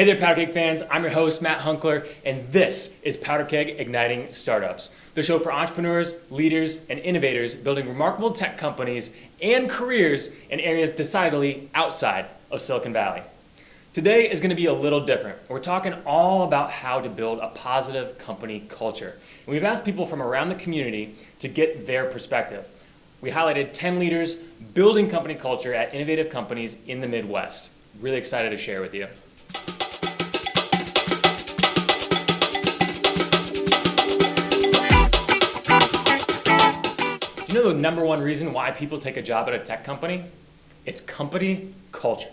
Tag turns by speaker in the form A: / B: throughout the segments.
A: Hey there, Powderkeg fans. I'm your host, Matt Hunkler, and this is Powderkeg Igniting Startups, the show for entrepreneurs, leaders, and innovators building remarkable tech companies and careers in areas decidedly outside of Silicon Valley. Today is going to be a little different. We're talking all about how to build a positive company culture. And we've asked people from around the community to get their perspective. We highlighted 10 leaders building company culture at innovative companies in the Midwest. Really excited to share with you. You know the number one reason why people take a job at a tech company? It's company culture.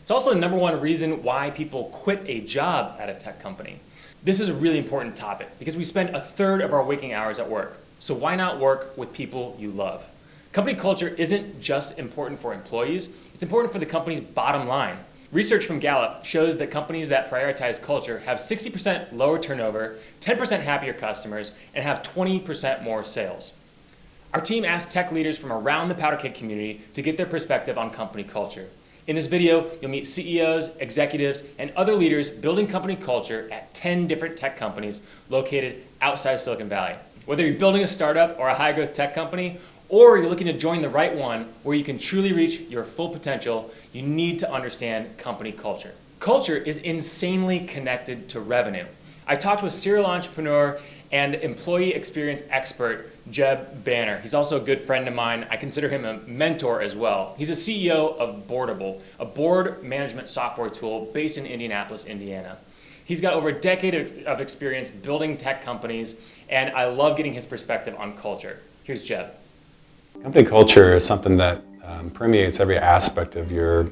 A: It's also the number one reason why people quit a job at a tech company. This is a really important topic because we spend a third of our waking hours at work. So why not work with people you love? Company culture isn't just important for employees, it's important for the company's bottom line. Research from Gallup shows that companies that prioritize culture have 60% lower turnover, 10% happier customers, and have 20% more sales. Our team asked tech leaders from around the Powderkeg community to get their perspective on company culture. In this video, you'll meet CEOs, executives, and other leaders building company culture at 10 different tech companies located outside of Silicon Valley. Whether you're building a startup or a high-growth tech company, or you're looking to join the right one where you can truly reach your full potential, you need to understand company culture. Culture is insanely connected to revenue. I talked with serial entrepreneur and employee experience expert, Jeb Banner. He's also a good friend of mine. I consider him a mentor as well. He's a CEO of Boardable, a board management software tool based in Indianapolis, Indiana. He's got over a decade of experience building tech companies, and I love getting his perspective on culture. Here's Jeb.
B: Company culture is something that permeates every aspect of your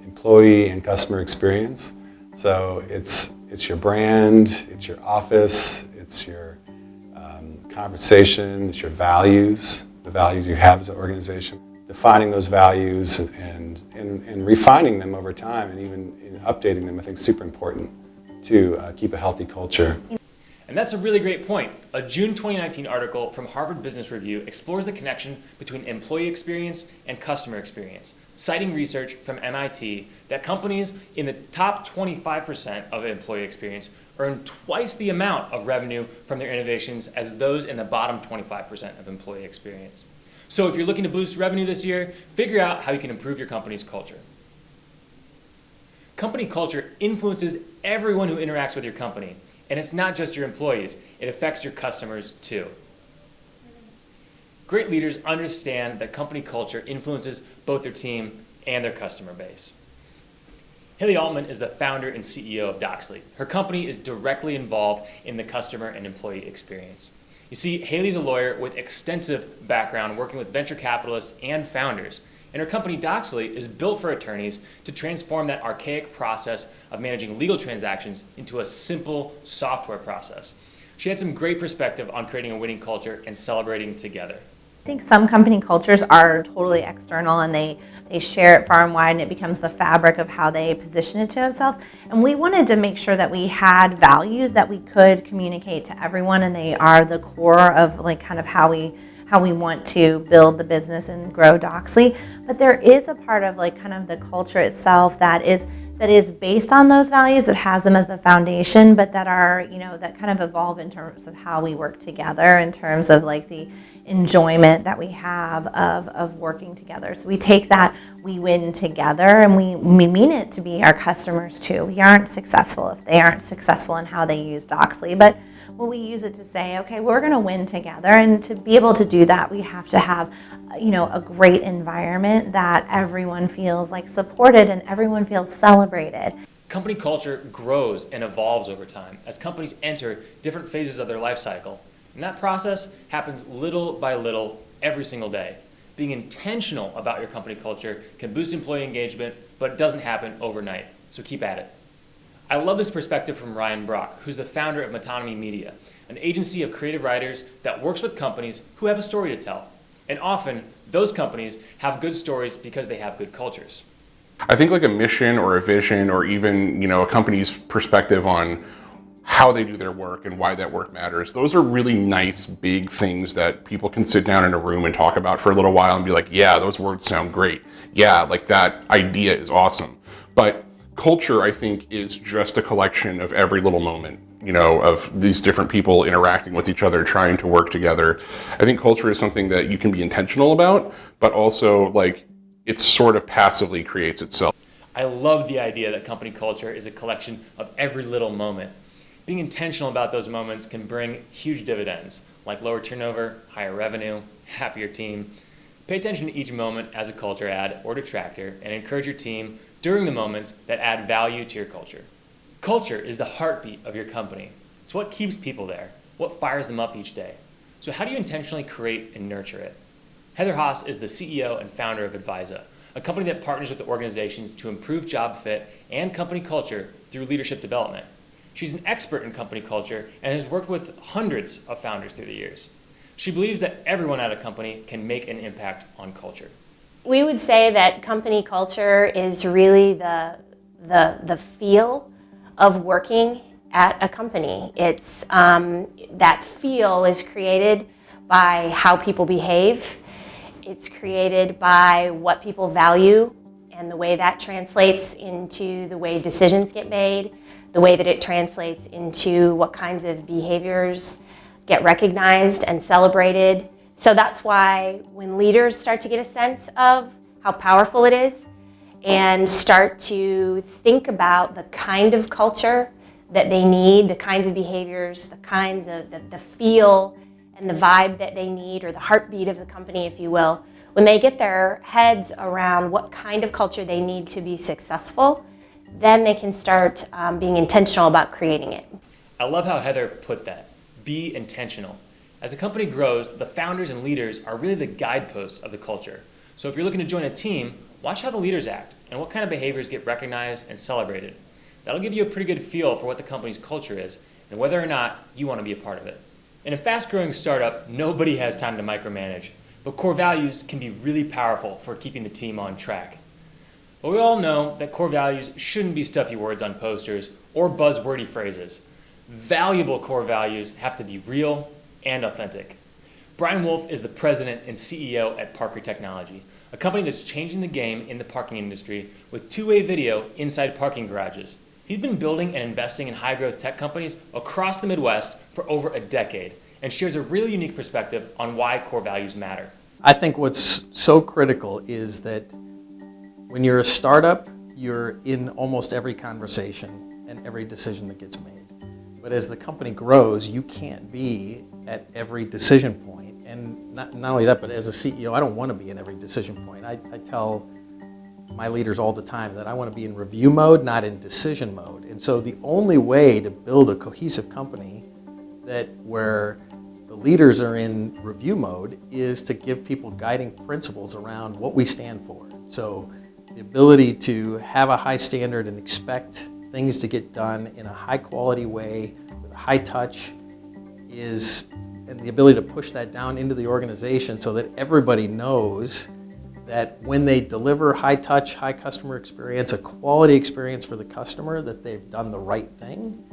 B: employee and customer experience. So it's your brand, it's your office, it's your conversation, it's your values, the values you have as an organization. Defining those values and refining them over time and even updating them, I think is super important to keep a healthy culture.
A: And that's a really great point. A June 2019 article from Harvard Business Review explores the connection between employee experience and customer experience, citing research from MIT that companies in the top 25% of employee experience earn twice the amount of revenue from their innovations as those in the bottom 25% of employee experience. So if you're looking to boost revenue this year, figure out how you can improve your company's culture. Company culture influences everyone who interacts with your company. And it's not just your employees, it affects your customers too. Great leaders understand that company culture influences both their team and their customer base. Haley Almond is the founder and CEO of Doxly. Her company is directly involved in the customer and employee experience. You see, Haley's a lawyer with extensive background working with venture capitalists and founders. And her company Doxly is built for attorneys to transform that archaic process of managing legal transactions into a simple software process. She had some great perspective on creating a winning culture and celebrating together.
C: I think some company cultures are totally external and they share it far and wide and it becomes the fabric of how they position it to themselves. And we wanted to make sure that we had values that we could communicate to everyone, and they are the core of kind of how we want to build the business and grow Doxly. But there is a part of kind of the culture itself that is based on those values, that has them as the foundation, but that are, that kind of evolve in terms of how we work together, in terms of the enjoyment that we have of working together. So we take that, we win together, and we mean it to be our customers too. We aren't successful if they aren't successful in how they use Doxly, but we use it to say, okay, we're going to win together, and to be able to do that, we have to have, a great environment that everyone feels supported and everyone feels celebrated.
A: Company culture grows and evolves over time as companies enter different phases of their life cycle. And that process happens little by little every single day. Being intentional about your company culture can boost employee engagement, but it doesn't happen overnight. So keep at it. I love this perspective from Ryan Brock, who's the founder of Metonymy Media, an agency of creative writers that works with companies who have a story to tell. And often, those companies have good stories because they have good cultures.
D: I think a mission or a vision, or even a company's perspective on how they do their work and why that work matters, those are really nice, big things that people can sit down in a room and talk about for a little while and be like, yeah, those words sound great. Yeah, that idea is awesome. But culture, I think, is just a collection of every little moment, of these different people interacting with each other, trying to work together. I think culture is something that you can be intentional about, but also like it sort of passively creates itself.
A: I love the idea that company culture is a collection of every little moment. Being intentional about those moments can bring huge dividends, like lower turnover, higher revenue, happier team. Pay attention to each moment as a culture add or detractor, and encourage your team during the moments that add value to your culture. Culture is the heartbeat of your company. It's what keeps people there, what fires them up each day. So how do you intentionally create and nurture it? Heather Haas is the CEO and founder of Advisa, a company that partners with organizations to improve job fit and company culture through leadership development. She's an expert in company culture and has worked with hundreds of founders through the years. She believes that everyone at a company can make an impact on culture.
E: We would say that company culture is really the feel of working at a company. It's that feel is created by how people behave. It's created by what people value and the way that translates into the way decisions get made, the way that it translates into what kinds of behaviors get recognized and celebrated. So that's why when leaders start to get a sense of how powerful it is and start to think about the kind of culture that they need, the kinds of behaviors, the kinds of the feel and the vibe that they need, or the heartbeat of the company, if you will, when they get their heads around what kind of culture they need to be successful, then they can start being intentional about creating it.
A: I love how Heather put that. Be intentional. As a company grows, the founders and leaders are really the guideposts of the culture. So if you're looking to join a team, watch how the leaders act and what kind of behaviors get recognized and celebrated. That'll give you a pretty good feel for what the company's culture is and whether or not you want to be a part of it. In a fast-growing startup, nobody has time to micromanage, but core values can be really powerful for keeping the team on track. But we all know that core values shouldn't be stuffy words on posters or buzzwordy phrases. Valuable core values have to be real and authentic. Brian Wolf is the president and CEO at Parker Technology, a company that's changing the game in the parking industry with two-way video inside parking garages. He's been building and investing in high-growth tech companies across the Midwest for over a decade and shares a really unique perspective on why core values matter.
F: I think what's so critical is that when you're a startup, you're in almost every conversation and every decision that gets made. But as the company grows, you can't be at every decision point. And not only that, but as a CEO, I don't want to be in every decision point. I tell my leaders all the time that I want to be in review mode, not in decision mode. And so the only way to build a cohesive company where the leaders are in review mode is to give people guiding principles around what we stand for. So the ability to have a high standard and expect things to get done in a high quality way with a high touch and the ability to push that down into the organization so that everybody knows that when they deliver high touch, high customer experience, a quality experience for the customer, that they've done the right thing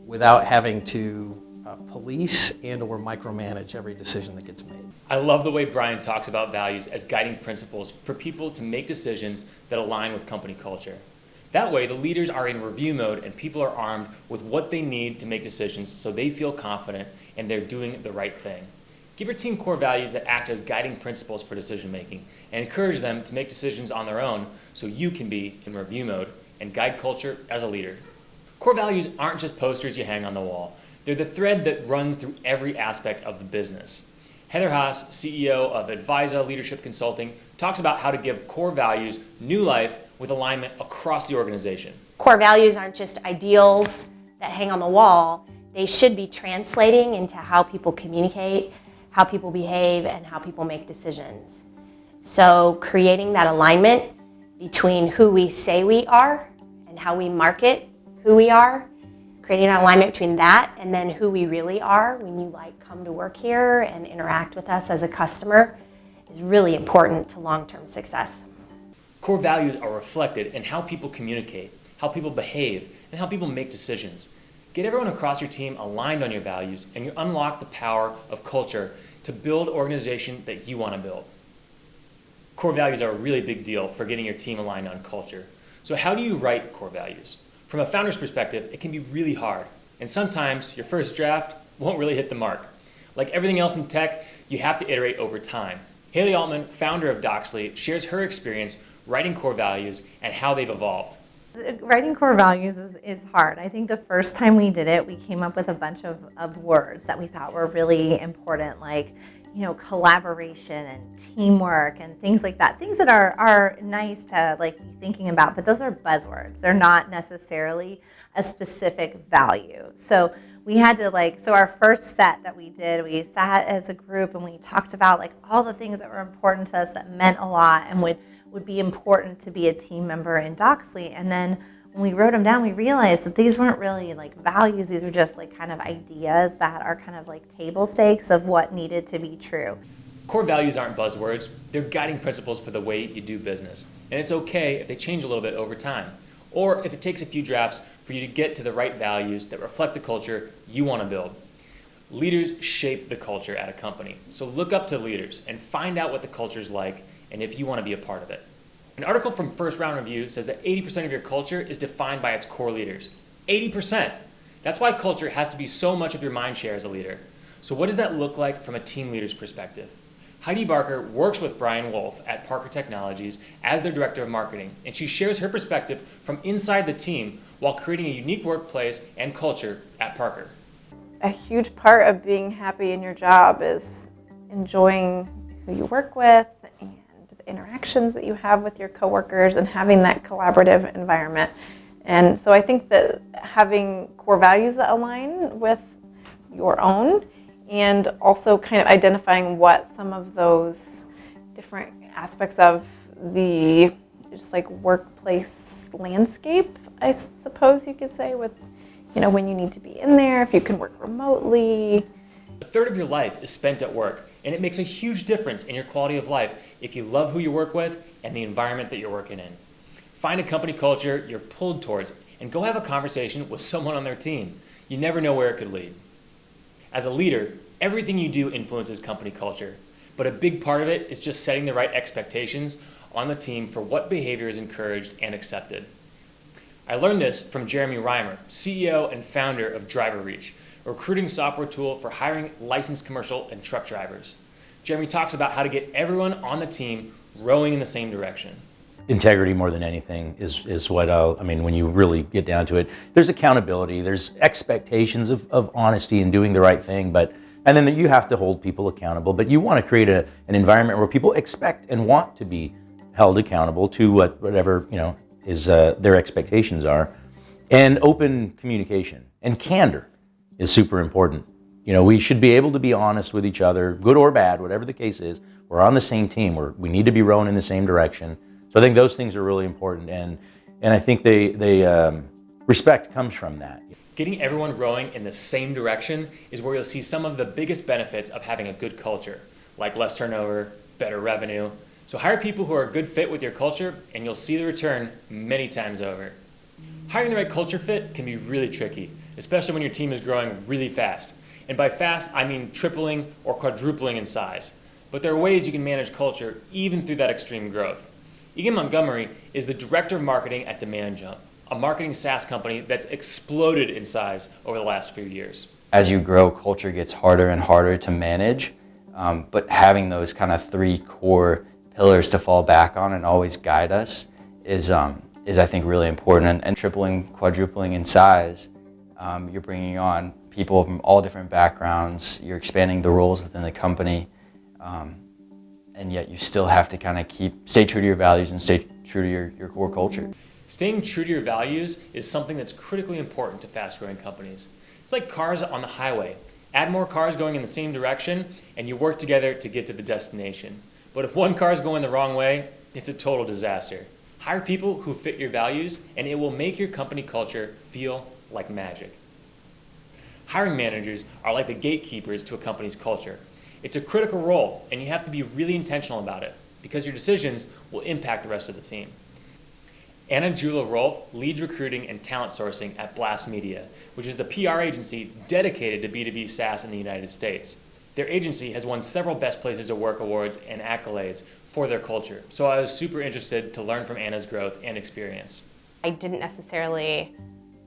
F: without having to police and or micromanage every decision that gets made.
A: I love the way Brian talks about values as guiding principles for people to make decisions that align with company culture. That way, the leaders are in review mode and people are armed with what they need to make decisions so they feel confident and they're doing the right thing. Give your team core values that act as guiding principles for decision making and encourage them to make decisions on their own so you can be in review mode and guide culture as a leader. Core values aren't just posters you hang on the wall. They're the thread that runs through every aspect of the business. Heather Haas, CEO of Advisa Leadership Consulting, talks about how to give core values new life with alignment across the organization.
E: Core values aren't just ideals that hang on the wall. They should be translating into how people communicate, how people behave, and how people make decisions. So creating that alignment between who we say we are and how we market who we are, creating an alignment between that and then who we really are when you come to work here and interact with us as a customer is really important to long-term success.
A: Core values are reflected in how people communicate, how people behave, and how people make decisions. Get everyone across your team aligned on your values and you unlock the power of culture to build an organization that you want to build. Core values are a really big deal for getting your team aligned on culture. So how do you write core values? From a founder's perspective, it can be really hard. And sometimes your first draft won't really hit the mark. Like everything else in tech, you have to iterate over time. Haley Altman, founder of Doxly, shares her experience writing core values and how they've evolved.
C: Writing core values is hard. I think the first time we did it, we came up with a bunch of words that we thought were really important, like, you know, collaboration and teamwork and things like that. Things that are nice to like be thinking about, but those are buzzwords. They're not necessarily a specific value. So we had to so our first set that we did, we sat as a group and we talked about like all the things that were important to us that meant a lot and would be important to be a team member in Doxly. And then when we wrote them down, we realized that these weren't really like values. These are just like kind of ideas that are kind of like table stakes of what needed to be true.
A: Core values aren't buzzwords. They're guiding principles for the way you do business. And it's okay if they change a little bit over time, or if it takes a few drafts for you to get to the right values that reflect the culture you want to build. Leaders shape the culture at a company. So look up to leaders and find out what the culture is like and if you want to be a part of it. An article from First Round Review says that 80% of your culture is defined by its core leaders. 80%! That's why culture has to be so much of your mind share as a leader. So what does that look like from a team leader's perspective? Heidi Barker works with Brian Wolf at Parker Technologies as their director of marketing, and she shares her perspective from inside the team while creating a unique workplace and culture at Parker.
G: A huge part of being happy in your job is enjoying who you work with and the interactions that you have with your coworkers and having that collaborative environment. And so I think that having core values that align with your own and also kind of identifying what some of those different aspects of the just like workplace landscape, I suppose you could say, with, you know, when you need to be in there, if you can work remotely.
A: A third of your life is spent at work, and it makes a huge difference in your quality of life if you love who you work with and the environment that you're working in. Find a company culture you're pulled towards and go have a conversation with someone on their team. You never know where it could lead. As a leader, everything you do influences company culture, but a big part of it is just setting the right expectations on the team for what behavior is encouraged and accepted. I learned this from Jeremy Reimer, CEO and founder of DriverReach, a recruiting software tool for hiring licensed commercial and truck drivers. Jeremy talks about how to get everyone on the team rowing in the same direction.
H: Integrity more than anything is what when you really get down to it. There's accountability, there's expectations of honesty and doing the right thing, and then you have to hold people accountable, but you want to create an environment where people expect and want to be held accountable to whatever is their expectations are. And open communication and candor is super important. We should be able to be honest with each other, good or bad, whatever the case is. We're on the same team, we need to be rowing in the same direction. So I think those things are really important, and I think respect comes from that.
A: Getting everyone rowing in the same direction is where you'll see some of the biggest benefits of having a good culture, like less turnover, better revenue. So hire people who are a good fit with your culture, and you'll see the return many times over. Hiring the right culture fit can be really tricky, especially when your team is growing really fast. And by fast, I mean tripling or quadrupling in size. But there are ways you can manage culture even through that extreme growth. Egan Montgomery is the director of marketing at DemandJump, a marketing SaaS company that's exploded in size over the last few years.
I: As you grow, culture gets harder and harder to manage, but having those kind of three core pillars to fall back on and always guide us is I think really important. And tripling, quadrupling in size, you're bringing on people from all different backgrounds, you're expanding the roles within the company, and yet you still have to kind of stay true to your values and stay true to your core culture.
A: Staying true to your values is something that's critically important to fast-growing companies. It's like cars on the highway. Add more cars going in the same direction, and you work together to get to the destination. But if one car is going the wrong way, it's a total disaster. Hire people who fit your values, and it will make your company culture feel like magic. Hiring managers are like the gatekeepers to a company's culture. It's a critical role, and you have to be really intentional about it because your decisions will impact the rest of the team. Anna Jula Rolf leads recruiting and talent sourcing at Blast Media, which is the PR agency dedicated to B2B SaaS in the United States. Their agency has won several Best Places to Work awards and accolades for their culture, so I was super interested to learn from Anna's growth and experience.
J: I didn't necessarily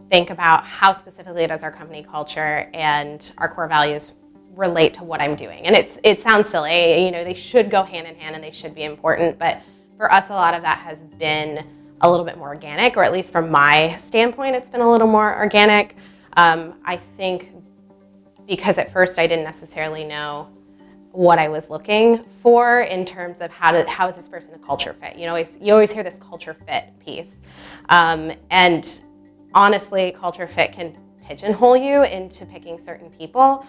J: think about how specifically does our company culture and our core values relate to what I'm doing. And it sounds silly, you know, they should go hand in hand and they should be important, but for us, a lot of that has been a little bit more organic, or at least from my standpoint, it's been a little more organic. I think because at first I didn't necessarily know what I was looking for in terms of how is this person a culture fit? You always hear this culture fit piece. And honestly, culture fit can pigeonhole you into picking certain people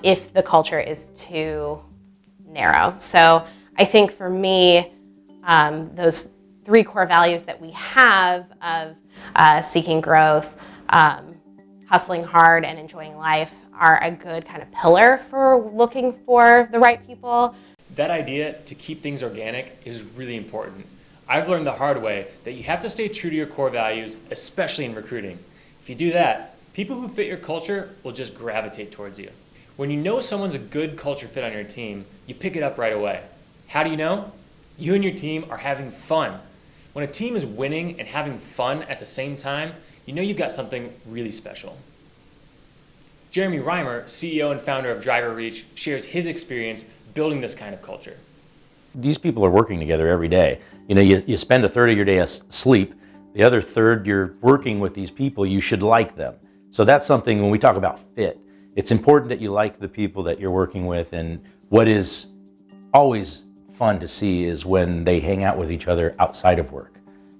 J: if the culture is too narrow. So I think for me, those 3 core values that we have of seeking growth, hustling hard, and enjoying life are a good kind of pillar for looking for the right people.
A: That idea to keep things organic is really important. I've learned the hard way that you have to stay true to your core values, especially in recruiting. If you do that, people who fit your culture will just gravitate towards you. When you know someone's a good culture fit on your team, you pick it up right away. How do you know? You and your team are having fun. When a team is winning and having fun at the same time, you know you've got something really special. Jeremy Reimer, CEO and founder of Driver Reach, shares his experience building this kind of culture.
H: These people are working together every day. You know, you spend a third of your day asleep, the other third you're working with these people, you should like them. So that's something when we talk about fit, it's important that you like the people that you're working with, and what is always fun to see is when they hang out with each other outside of work.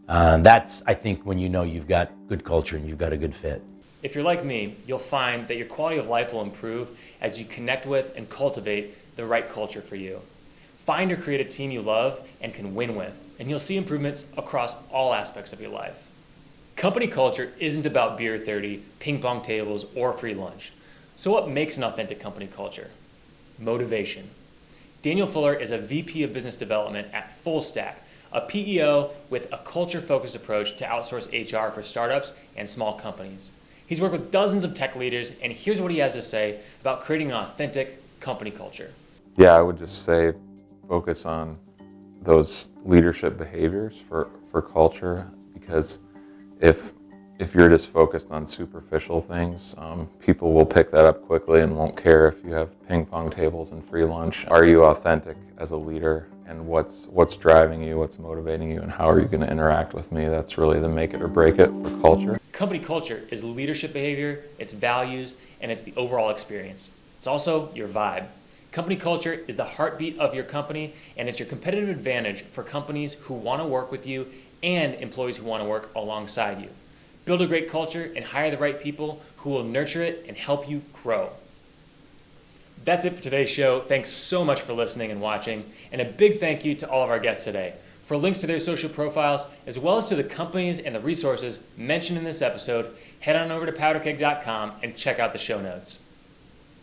H: That's, I think, when you know you've got good culture and you've got a good fit.
A: If you're like me, you'll find that your quality of life will improve as you connect with and cultivate the right culture for you. Find or create a team you love and can win with, and you'll see improvements across all aspects of your life. Company culture isn't about beer 30, ping pong tables, or free lunch. So what makes an authentic company culture? Motivation. Daniel Fuller is a VP of Business Development at Full Stack, a PEO with a culture-focused approach to outsource HR for startups and small companies. He's worked with dozens of tech leaders, and here's what he has to say about creating an authentic company culture.
K: Yeah, I would just say focus on those leadership behaviors for culture, because if you're just focused on superficial things, people will pick that up quickly and won't care if you have ping pong tables and free lunch. Are you authentic as a leader, and what's driving you, what's motivating you, and how are you going to interact with me? That's really the make it or break it for culture.
A: Company culture is leadership behavior, it's values, and it's the overall experience. It's also your vibe. Company culture is the heartbeat of your company, and it's your competitive advantage for companies who want to work with you and employees who want to work alongside you. Build a great culture and hire the right people who will nurture it and help you grow. That's it for today's show. Thanks so much for listening and watching, and a big thank you to all of our guests today. For links to their social profiles, as well as to the companies and the resources mentioned in this episode, head on over to powderkeg.com and check out the show notes.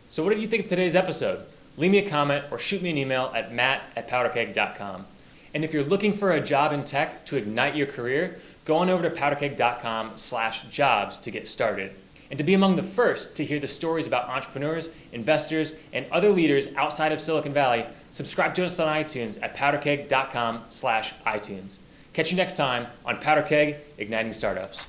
A: So what did you think of today's episode? Leave me a comment or shoot me an email at matt@powderkeg.com. And if you're looking for a job in tech to ignite your career, go on over to powderkeg.com/jobs to get started. And to be among the first to hear the stories about entrepreneurs, investors, and other leaders outside of Silicon Valley, subscribe to us on iTunes at powderkeg.com/iTunes. Catch you next time on Powderkeg Igniting Startups.